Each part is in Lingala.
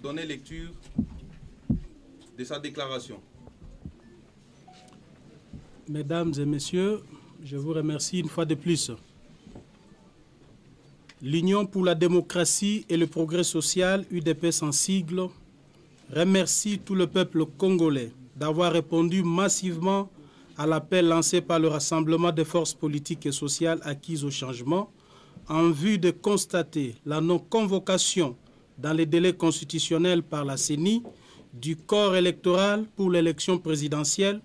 donner lecture de sa déclaration. Mesdames et messieurs, je vous remercie une fois de plus. L'Union pour la démocratie et le progrès social, UDPS en sigle, remercie tout le peuple congolais d'avoir répondu massivement à l'appel lancé par le Rassemblement des forces politiques et sociales acquises au changement en vue de constater la non-convocation dans les délais constitutionnels par la CENI du corps électoral pour l'élection présidentielle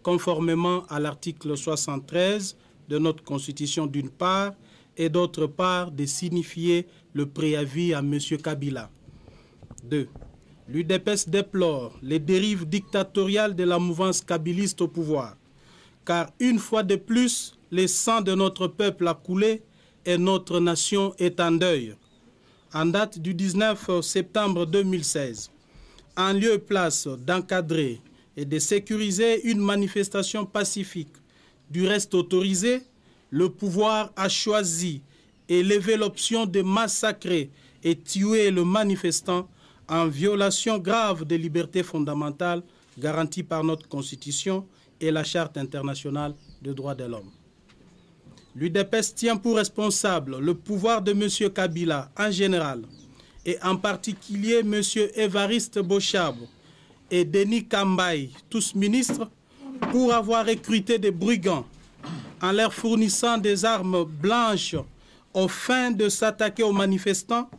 conformément à l'article 73 de notre Constitution d'une part et d'autre part de signifier le préavis à M. Kabila. 2. L'UDPS déplore les dérives dictatoriales de la mouvance kabiliste au pouvoir, car une fois de plus, le sang de notre peuple a coulé et notre nation est en deuil. En date du 19 septembre 2016, en lieu et place d'encadrer et de sécuriser une manifestation pacifique, du reste autorisée, le pouvoir a choisi et levé l'option de massacrer et tuer le manifestant en violation grave des libertés fondamentales garanties par notre Constitution et la Charte internationale des droits de l'homme. L'UDPS tient pour responsable le pouvoir de M. Kabila en général et en particulier M. Évariste Bochabo et Denis Kambaï, tous ministres, pour avoir recruté des brigands en leur fournissant des armes blanches aux fins de s'attaquer aux manifestants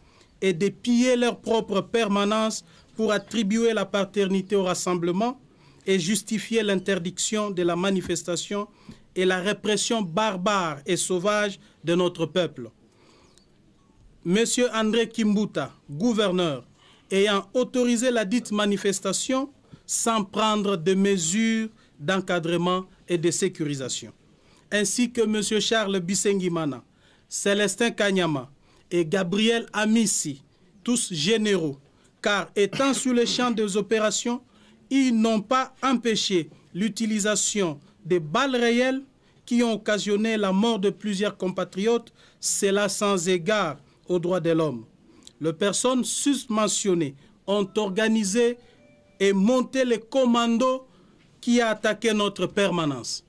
et de piller leur propre permanence pour attribuer la paternité au rassemblement et justifier l'interdiction de la manifestation et la répression barbare et sauvage de notre peuple. Monsieur André Kimbuta, gouverneur, ayant autorisé la dite manifestation sans prendre de mesures d'encadrement et de sécurisation, ainsi que monsieur Charles Bisengimana, Célestin Kanyama et Gabriel Amissi, tous généraux, car étant sur le champ des opérations, ils n'ont pas empêché l'utilisation des balles réelles qui ont occasionné la mort de plusieurs compatriotes, cela sans égard aux droits de l'homme. Les personnes susmentionnées ont organisé et monté les commandos qui ont attaqué notre permanence.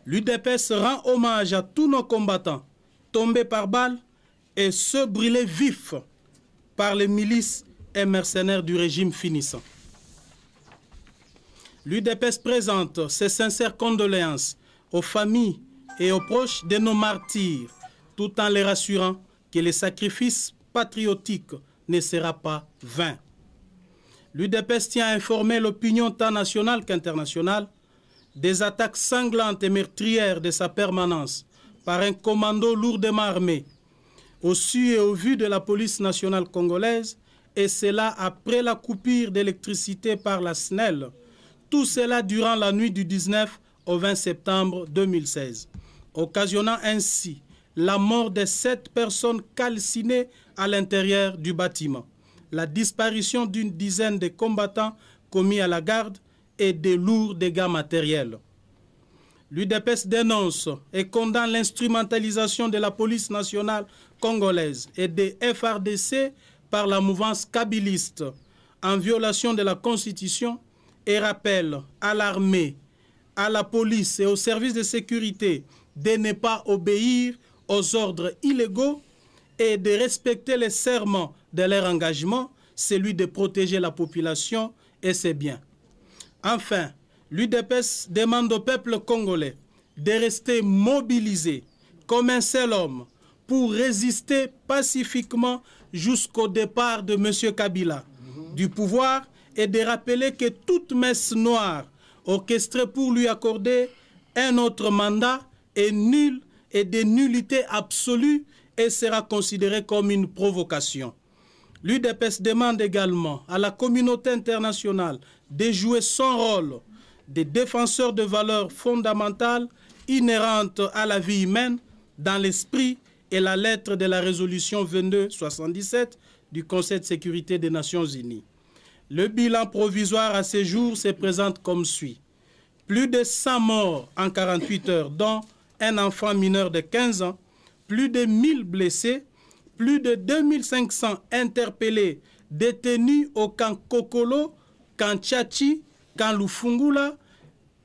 L'UDPS rend hommage à tous nos combattants tombés par balles et ceux brûlés vifs par les milices et mercenaires du régime finissant. L'UDPS présente ses sincères condoléances aux familles et aux proches de nos martyrs, tout en les rassurant que le sacrifice patriotique ne sera pas vain. L'UDPS tient à informer l'opinion tant nationale qu'internationale des attaques sanglantes et meurtrières de sa permanence par un commando lourdement armé, au su et au vu de la police nationale congolaise, et cela après la coupure d'électricité par la SNEL. Tout cela durant la nuit du 19 au 20 septembre 2016, occasionnant ainsi la mort de 7 personnes calcinées à l'intérieur du bâtiment, la disparition d'une dizaine de combattants commis à la garde et de lourds dégâts matériels. L'UDPS dénonce et condamne l'instrumentalisation de la police nationale congolaise et des FARDC par la mouvance kabiliste en violation de la Constitution et rappelle à l'armée, à la police et aux services de sécurité de ne pas obéir aux ordres illégaux et de respecter les serments de leur engagement, celui de protéger la population et ses biens. Enfin, l'UDPS demande au peuple congolais de rester mobilisé comme un seul homme pour résister pacifiquement jusqu'au départ de M. Kabila du pouvoir et de rappeler que toute messe noire orchestrée pour lui accorder un autre mandat est nulle et de nullité absolue et sera considérée comme une provocation. L'UDPS demande également à la communauté internationale de jouer son rôle de défenseur de valeurs fondamentales inhérentes à la vie humaine dans l'esprit et la lettre de la résolution 2277 du Conseil de sécurité des Nations Unies. Le bilan provisoire à ce jour se présente comme suit. Plus de 100 morts en 48 heures, dont un enfant mineur de 15 ans, plus de 1000 blessés, plus de 2500 interpellés détenus au camp Kokolo, camp Tchachi, camp Lufungula,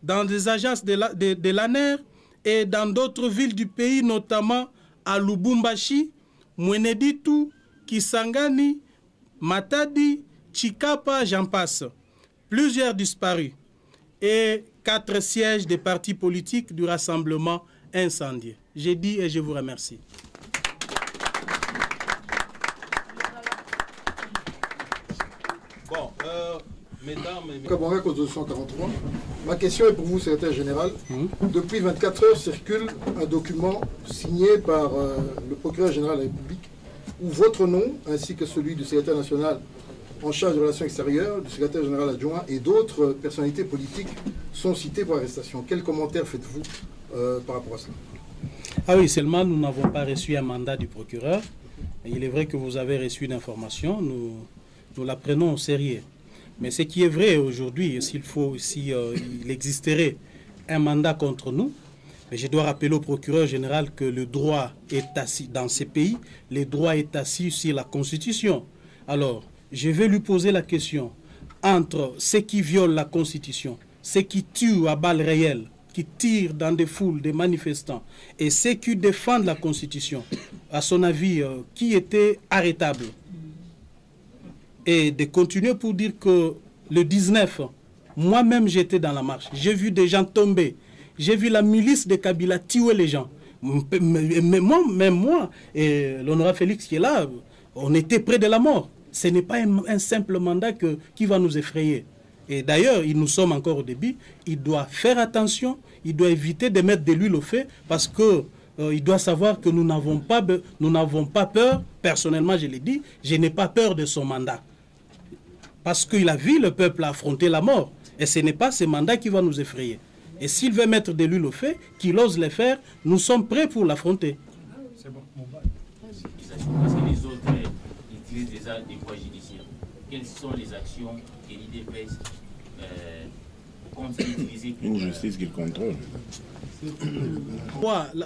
dans des agences de l'ANER et dans d'autres villes du pays, notamment à Lubumbashi, Mweneditu, Kisangani, Matadi, Chikapa, j'en passe. Plusieurs disparus et 4 sièges des partis politiques du rassemblement incendiés. J'ai dit et je vous remercie. Bon, mesdames... Cabaret, cause 243. Ma question est pour vous, secrétaire général. Depuis 24 heures circule un document signé par le procureur général de la République où votre nom, ainsi que celui du secrétaire national en charge des relations extérieures, du secrétaire général adjoint et d'autres personnalités politiques sont cités pour arrestation. Quel commentaire faites-vous par rapport à cela? Ah oui, seulement nous n'avons pas reçu un mandat du procureur. Et il est vrai que vous avez reçu une information, nous la prenons au sérieux. Mais ce qui est vrai aujourd'hui, il existerait un mandat contre nous, mais je dois rappeler au procureur général que le droit est assis dans ces pays, le droit est assis sur la Constitution. Alors, je vais lui poser la question entre ceux qui violent la Constitution, ceux qui tuent à balles réelles, qui tirent dans des foules, des manifestants, et ceux qui défendent la Constitution, à son avis, qui était arrêtable. Et de continuer pour dire que le 19, moi-même j'étais dans la marche, j'ai vu des gens tomber, j'ai vu la milice de Kabila tuer les gens. Même moi, et l'honorable Félix qui est là, on était près de la mort. Ce n'est pas un simple mandat qui va nous effrayer. Et d'ailleurs, nous sommes encore au début, il doit faire attention, il doit éviter de mettre de l'huile au feu, parce que il doit savoir que nous n'avons pas peur, personnellement je l'ai dit, je n'ai pas peur de son mandat. Parce qu'il a vu le peuple affronter la mort, et ce n'est pas ce mandat qui va nous effrayer. Et s'il veut mettre de l'huile au feu, qu'il ose le faire, nous sommes prêts pour l'affronter. C'est bon. Parce que les autres utilisent déjà des voies judiciaires. Quelles sont les actions que l'IDPS compte utiliser pour... Une justice qu'il contrôle.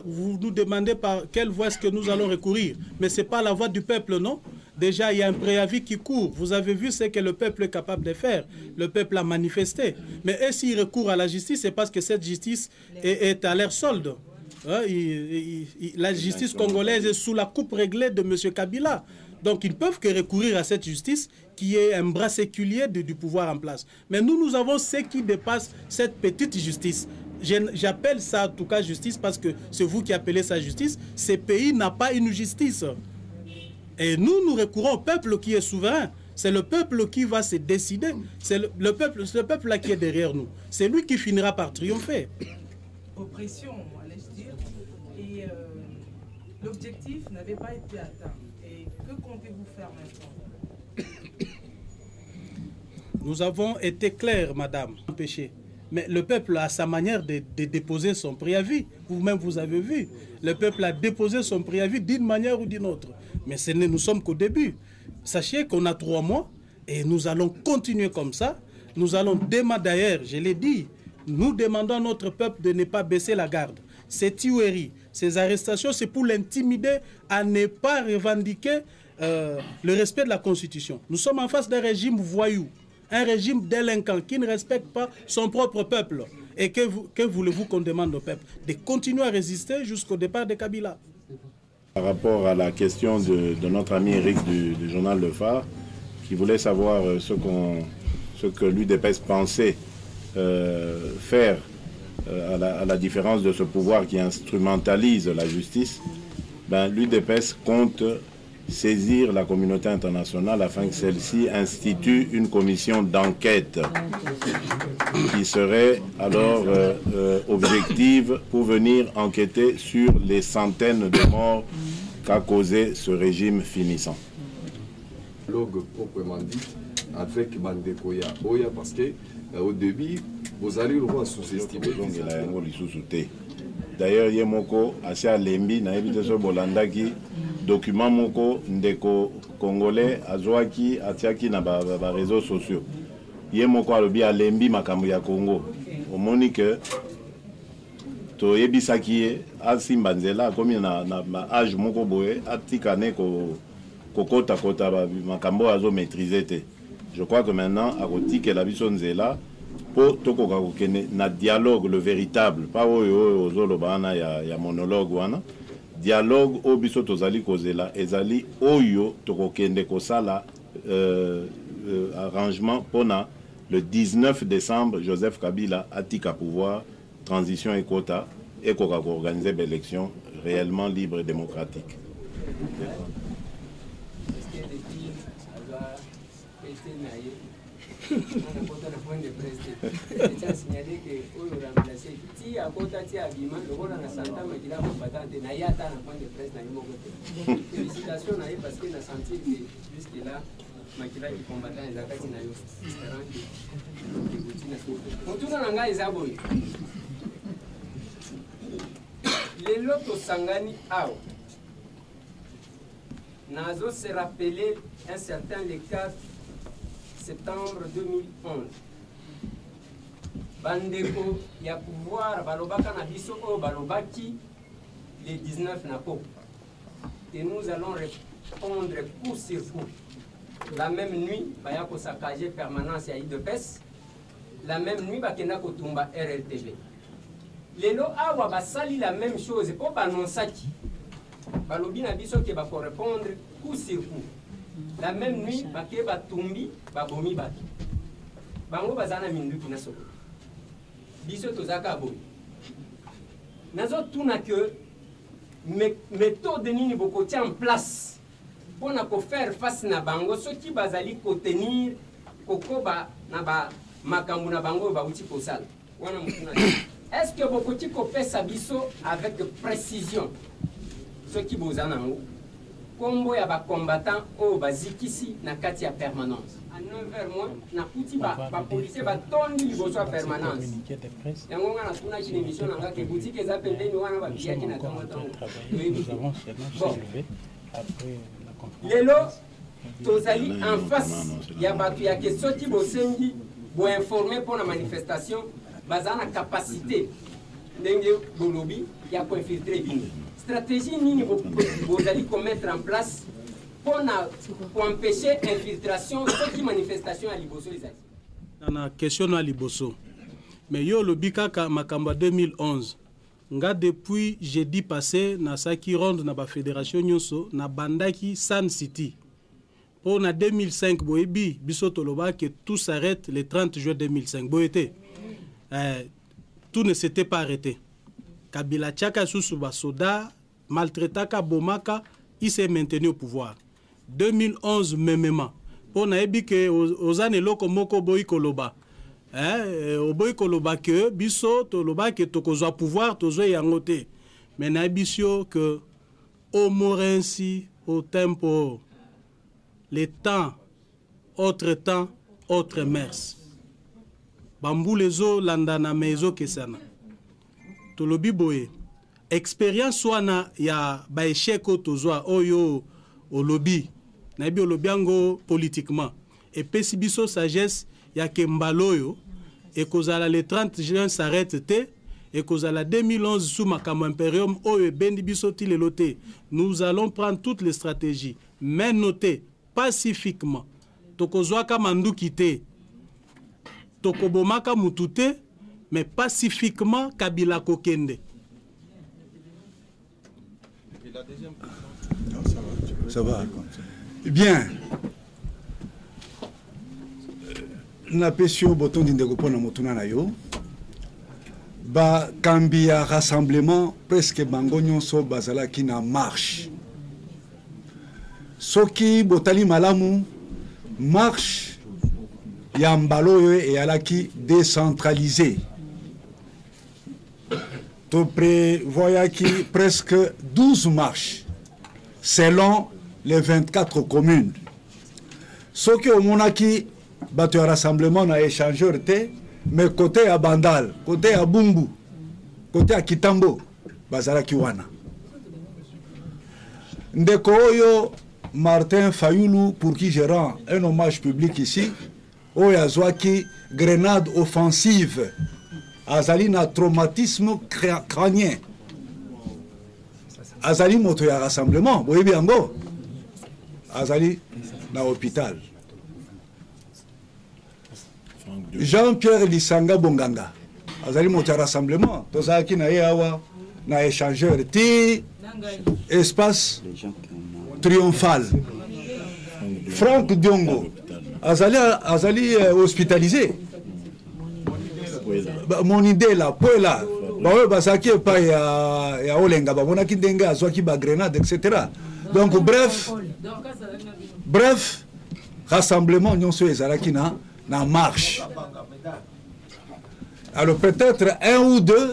Vous nous demandez par quelle voie est-ce que nous allons recourir. Mais ce n'est pas la voie du peuple, non? Déjà, il y a un préavis qui court. Vous avez vu ce que le peuple est capable de faire. Le peuple a manifesté. Mais s'il recourt à la justice, c'est parce que cette justice est à leur solde. La justice congolaise est sous la coupe réglée de M. Kabila. Donc, ils ne peuvent que recourir à cette justice qui est un bras séculier du pouvoir en place. Mais nous avons ce qui dépasse cette petite justice. J'appelle ça en tout cas justice parce que c'est vous qui appelez ça justice. Ce pays n'a pas une justice. Et nous recourons au peuple qui est souverain. C'est le peuple qui va se décider. C'est le peuple là qui est derrière nous. C'est lui qui finira par triompher. Oppression, allais-je dire. Et l'objectif n'avait pas été atteint. Et que comptez-vous faire maintenant? Nous avons été clairs, madame, empêché. Mais le peuple a sa manière de déposer son préavis. Vous-même, vous avez vu. Le peuple a déposé son préavis d'une manière ou d'une autre. Mais nous sommes qu'au début. Sachez qu'on a 3 mois et nous allons continuer comme ça. Nous allons demander, d'ailleurs, je l'ai dit, nous demandons à notre peuple de ne pas baisser la garde. Ces tueries, ces arrestations, c'est pour l'intimider à ne pas revendiquer le respect de la Constitution. Nous sommes en face d'un régime voyou, un régime délinquant qui ne respecte pas son propre peuple. Et que voulez-vous qu'on demande au peuple? De continuer à résister jusqu'au départ de Kabila. Par rapport à la question de notre ami Eric du journal Le Phare, qui voulait savoir ce que l'UDPS pensait faire à la différence de ce pouvoir qui instrumentalise la justice, l'UDPS compte saisir la communauté internationale afin que celle-ci institue une commission d'enquête qui serait alors objective pour venir enquêter sur les centaines de morts qu'a causé ce régime finissant. Dialogue proprement dit avec Bandeko ya Oya parce que au début vous allez le voir sous-estimer. D'ailleurs, il y a moko assez à Lembi, na évité ce Bolandaki, document moko ndeko congolais azwaki atiaki na ba réseaux sociaux. Il y a moko alobi à Lembi makambo ya Congo. Au monique to yebisaki asimbanzela comme na âge moko boye atikane kokota kota makambo azo maîtriser te. Je crois que maintenant à que la biso nzela po tokoka kokene na dialogue le véritable, pas oyo ozolobana ya monologue wana. Dialogue au biso tozali kozela ezali oyo tokokende kosala arrangement pona le 19 décembre Joseph Kabila atika pouvoir transition et quota et koka organiser une élection réellement libre et démocratique. On a signalé que on a remplacé si à côté de Abima, le rôle de la santé qui l'a combattant n'a y a pas de point de presse dans le monde. Félicitations parce que la santé jusque là, Makila qui combattant les attaques na yo. On tourne en gars Isaboy. Les lotos sangani ao. Nazo se rappelé un certain le 4 septembre 2011. Bandeko ya pouvoir balobaka na biso o balobaki les 19 napo. Et nous allons répondre coup sur coup. La même nuit, baya ko saccager permanence ya IDPS. La même nuit bakena ko tumba RLTV. Lelo awa basali la même chose po banonsaki. Balobi na biso ke ba ko répondre coup sur coup. La même nuit, bake batumbi, babomi batu. Bango bazana minduki na soko. Biso tozaka boy. Nazo tuna que méthode nini boko tia en place pour na ko faire face na bango ceux qui bazali ko tenir kokoba na ba makambu na bango ba uti ko sala. Wana mutuna. Est-ce que boko ti ko pesa biso avec précision ceux qui bozana ngo combo ya ba combattant o bazikisi na kati ya permanence à 9h moins na kuti ba policier ba tondi liboso ya permanence yango nga na tuna kini émission na ngake boutique eza pembeni wana ba biya kina tongo tongo lelo tozali en face ya batu ya ke soti bosengi bo informer pour la manifestation bazana capacité ndenge bolobi ya ko infiltrer bino. Stratégie nini vous allez mettre en place pour empêcher l'infiltration de qui manifestation à Liboso les actions. Dans la question à Liboso, mais yo le bikaka makamba 2011, nga depuis jeudi passé na saki ronde na ba fédération nyonso na bandaki Sun City. Pour na 2005 boyebi biso toloba que tout s'arrête le 30 juin 2005 boyete. Tout ne s'était pas arrêté. Kabila Tchaka Susuba Soda, maltraitaka Bomaka, il s'est maintenu au pouvoir. 2011 même. Pour naebi que aux années loko moko boy koloba. Au boy koloba que biso toloba que tokozwa pouvoir tozo yangote. Mais naebisio que au morensi au tempo les temps autre mers. Bambulezo landana mezo kesana. Tolobi boye expérience wana ya ba échec tozwa oyo au lobby na bi olobiango politiquement et pesi biso sagesse ya kembaloyo et kozala le 30 juin s'arrête te et kozala 2011 sous makamo imperium oyo bendi biso ti lelote. Nous allons prendre toutes les stratégies mais noter pacifiquement tokozwa ka manduki te tokobomaka mutute mais pacifiquement Kabila Kokende. Et la deuxième question. Non, ça va. Bien. La question boton d'indégopo na motuna na yo. Ba kambia rassemblement presque bangonyon so bazala ki na marche. Soki botali malamu marche ya mbalo et alaki décentralisé. To prévoit qui presque 12 marches selon les 24 communes. Ce qui au monaki battu un rassemblement na échangeur mais côté à Bandal, côté à Bumbu, côté à Kitambo, bazala kiwana. Ndekoyo Martin Fayoulou pour qui je rends un hommage public ici, Oyazwaki grenade offensive. Azali na traumatisme crânien. Azali moto ya rassemblement, boyebi yango. azali na hôpital. Jean-Pierre Lisanga Bonganga azali moto rassemblement tozalaki na ye awa na échangeur ti espace triomphal. Franck Diongo azali hospitalisé. Mon idée là, Poela, Basaki pas ya Olenga, Monaki Denga, Azwaki ba grenade, etc. Donc bref, rassemblement, nous sommes na marche. Alors peut-être un ou deux,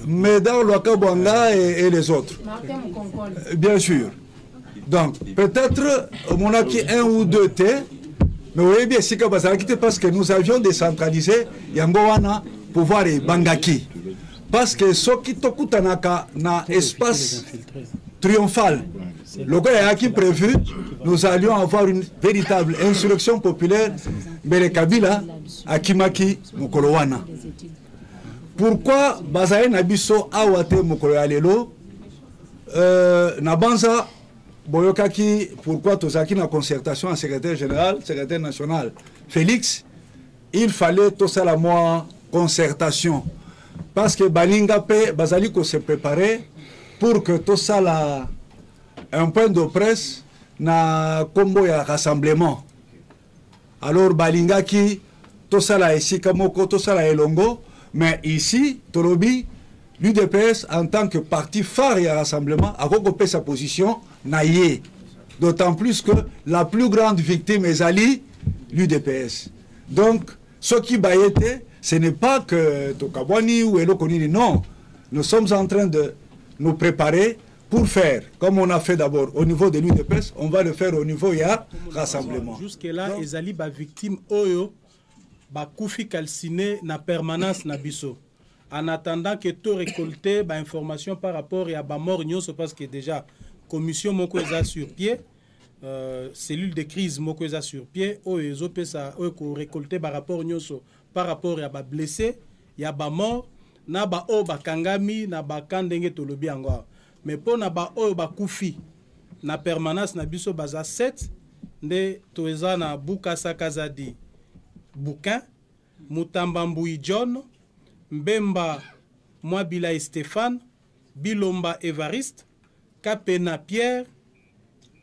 Médard Loakabouanga et les autres. Bien sûr. Donc peut-être Monaki un ou deux thés. Mais vous voyez bien, c'est parce que nous avions décentralisé Yangowana pouvoir et Bangaki. Parce que ce qui tokutanaka na espace triomphal, le gars qui prévu, nous allions avoir une véritable insurrection populaire, mais les Kabila, Akimaki, Mokolowana. Pourquoi Bazae Nabiso Awate Mokoloalelo, Nabanza Boyokaki, pourquoi Tosaki na concertation en secrétaire général, secrétaire national, Félix, il fallait tout ça la moi concertation. Parce que Balinga Pe, Bazaliko se préparait pour que tout ça la un point de presse na combo ya rassemblement. Alors Balinga qui tout ça la ici Kamoko, tout ça la Elongo, mais ici, Torobi, l'UDPS en tant que parti phare et rassemblement a recoupé sa position naïe. D'autant plus que la plus grande victime est Ali, l'UDPS. Donc, ce qui baillait, ce n'est pas que Tokabwani ou Elokonini, non. Nous sommes en train de nous préparer pour faire, comme on a fait d'abord au niveau de l'UDPS, on va le faire au niveau ya rassemblement. Jusque-là, Ezali ba victime Oyo, ba koufi calciné na permanence na biso. En attendant que tout récolté bah, information par rapport à la mort, parce que déjà, commission Moko est sur pied, cellule de crise Moko est sur pied, récolté par rapport à la blessé, il y a ba mort, na ba o ba kangami, na ba kandenge tolobi angwa. Mais pour na ba o ba koufi, na permanence na biso baza 7, de toeza na Bukasa Kazadi, Bouquin, Mutambamboui John, Mbemba Mwabila Stéphane, Bilomba Évariste, Kapena Pierre,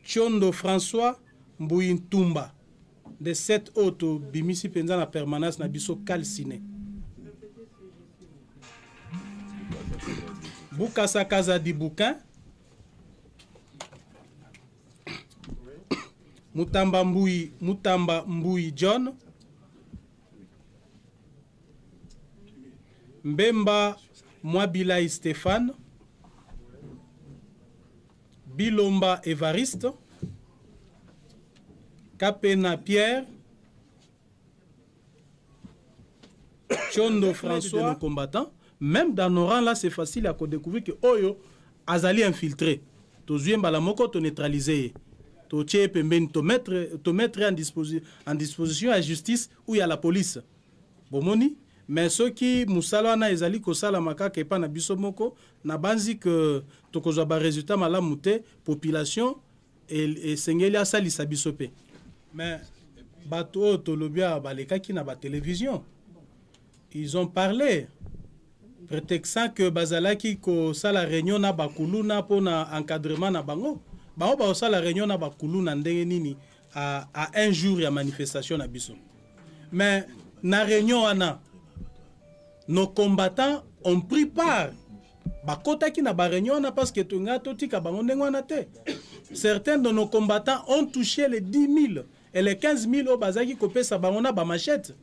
Chondo François, Mbouintumba. De 7 autres, Bimisi Penza na permanence na biso calciné. Bukasa Kazadi Bouquin, Mutamba Mboui John, Mbemba Mwabila Stéphane, Bilomba Évariste, Kapena Pierre, Chondo François, nos combattants. Même dans nos rangs là, c'est facile à découvrir que Oyo Azali infiltré. Tozuyen balamoko to neutraliser. To tche pembeni to mettre en disposition à la justice ou à la police. Bomoni. Mais ceux qui musala na ezali ko sala makaka epa na biso moko na banzi que to ko ba résultat malamu te population et sengeli asali sa biso pe. Mais bato to lobia baleka ki na ba télévision. Ils ont parlé prétextant que bazalaki ko sala réunion na bakulu na pona encadrement na bango. Bango ba sala réunion na bakulu na ndenge nini à un jour ya manifestation na biso. Mais na réunion ana nos combattants ont pris part. Bakotaki na ba réunion parce que tunga totika bango ndengwana te. Certains de nos combattants ont touché les 10 000 et les 15 000 au bazaki kopé sa bango na ba machette.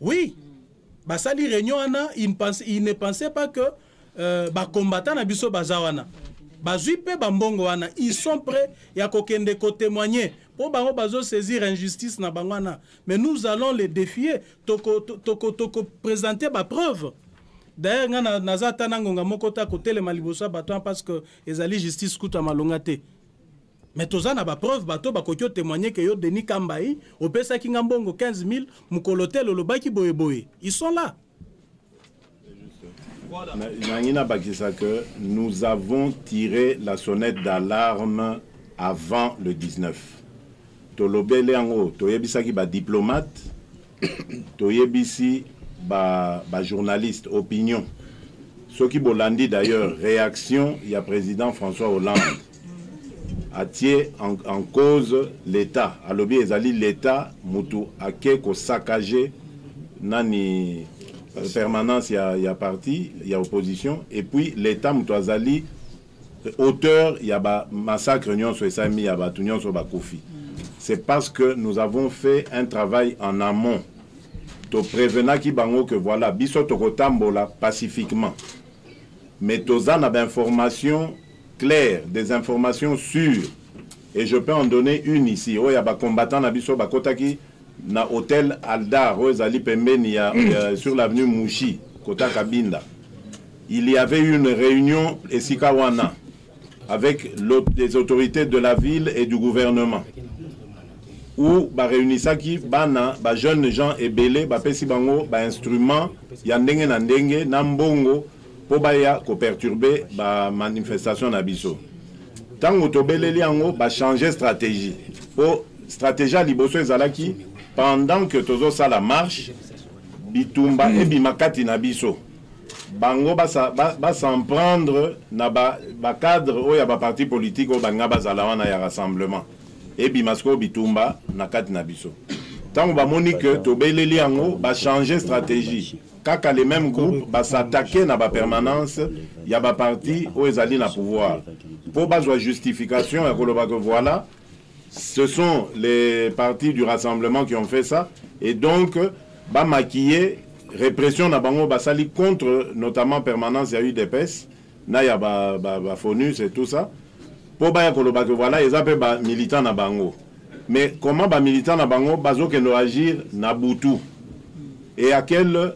Oui. Basali réunion ana, il ne pensait pas que ba combattants na biso bazawana. Bazuipe bambongo wana, ils sont prêts ya kokende ko témoigner. Pour bango bazo saisir injustice na bangwana. Mais nous allons les défier. Toko présenter ba preuve. D'ailleurs, ngana nazata nangonga mokota ko tele malibosa bato parce que ezali justice kuta malongate. Mais tozana ba preuve bato bakokyo témoigner que yo Denis Kambai opesa ki ngambongo 15 000 mukolote lolobaki boyeboye. Ils sont là. que nous avons tiré la sonnette d'alarme avant le 19. Tolobele ango, toyebisaki ba diplomate, toyebisi ba journaliste, opinion. Ce qui bolandi d'ailleurs, réaction, il y a président François Hollande. Atié en cause l'État. Alobi ezali l'État, mutu ake ko saccagé nani permanence, il y a parti, il y a opposition, et puis l'État mutu azali auteur, il y a massacre nyon so esami, il y a tunyon so bakufi. C'est parce que nous avons fait un travail en amont. To prévena ki bango que voilà, biso tokotambola pacifiquement. Mais toza na information claires, des informations sûres. Et je peux en donner une ici. Oh, il y a des combattants na kotaki na hôtel Aldar, Zali Pembeni, sur l'avenue Mouchi, Kota Kabinda. Il y avait eu une réunion Esikawana avec les autorités de la ville et du gouvernement. Où ba réunissaki bana ba jeunes gens ebele ba pesi bango ba instrument ya ndenge na ndenge na mbongo po baya ko perturber ba manifestation na biso. Tango tobeleli yango ba changer stratégie. Po stratégie liboso ezalaki pendant que tozo sala marche bitumba e bimakati na biso. Bango ba s'en prendre na ba cadre o ya ba parti politique o banga bazala wana ya rassemblement. Et bimasko bitumba na kati na biso. Tango ba moni que tobeleli yango ba changer stratégie. Kaka les mêmes groupes ba s'attaquer na ba permanence ya ba parti o ezali na pouvoir. Pour bazwa justification ya koloba que voilà, ce sont les partis du rassemblement qui ont fait ça et donc ba maquiller répression na bango ba sali contre notamment permanence ya UDPS na ya ba FONUS et tout ça. Pour ba koloba que voilà, ils appellent ba militants na bango. Mais comment ba militants na bango bazo que no agir na Butu? Et à quel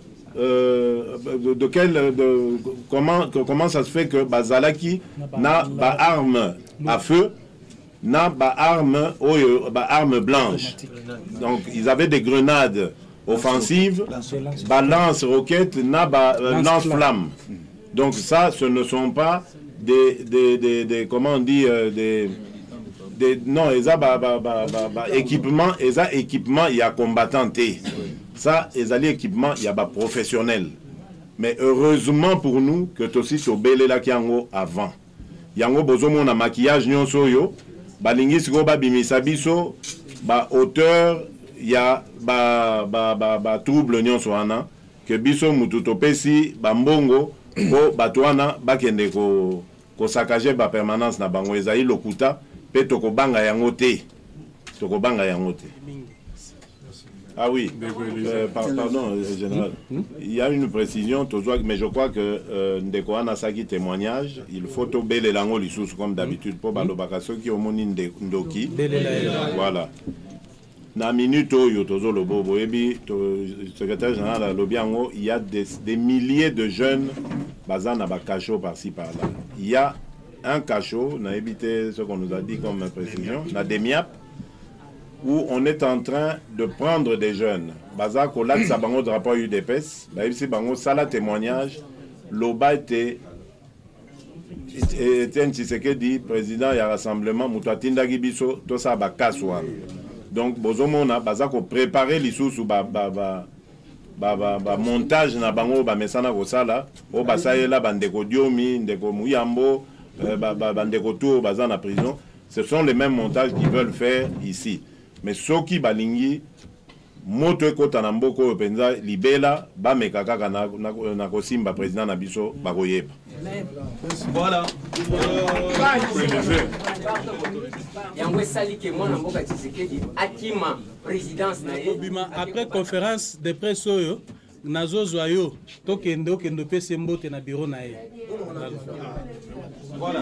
comment ça se fait que bazalaki na ba arme à feu na ba arme blanche. Donc ils avaient des grenades offensives, ba lance roquettes na ba lance flamme. Donc ça, ce ne sont pas des comment on dit non, ils ont équipement, il y a combattant. Ça, ils ont équipement, il y a professionnel. Mais heureusement pour nous que aussi so belé la kiango avant. Yango bozomo na maquillage nyonso yo, balingi siko ba bimisa biso, ba auteur ya ba trouble nyonso ana que biso mutu topesi ba mbongo ko batwana bakende ko saccager ba permanence na bango ezali lokuta pe tokobanga yango te. Tokobanga yango te. Ah oui, pardon, général. Il y a une précision, mais je crois que Ndeko Anasaki témoignage, il faut tomber les langues lissus comme d'habitude pour balobakaso qui au moni ndoki. Voilà. Na minute yo tozo le bobo ebi secrétaire général à Lobiango, il y a des milliers de jeunes basés na ba cachot par-ci par-là. Il y a un cachot, on a évité ce qu'on nous a dit comme précision, na Demiap, où on est en train de prendre des jeunes. Bazak au lac Sabango de rapport UDPS, Baïbsi Bango, Sala témoignage, Loba était un Tshisekedi, président et rassemblement, Moutatinda Gibiso, tout ça Bakaswan. Donc, Bozomona, Bazak au préparer l'issue sous montage na Bango, Bamesana Gosala, au Basaïla, Bandeko Diomi, Ndeko Mouyambo, Bandeko Tour, Bazan à prison. Ce sont les mêmes montages qu'ils veulent faire ici. Mais soki balingi moto ekota na mboko penza libela ba mekaka na kosimba président na biso bakoyeba. Voilà. Yango sali ke mona mboka Tshisekedi akima présidence na ye. Après conférence de presse oyo nazozwa yo tokende pese mbote na bureau na ye. Voilà.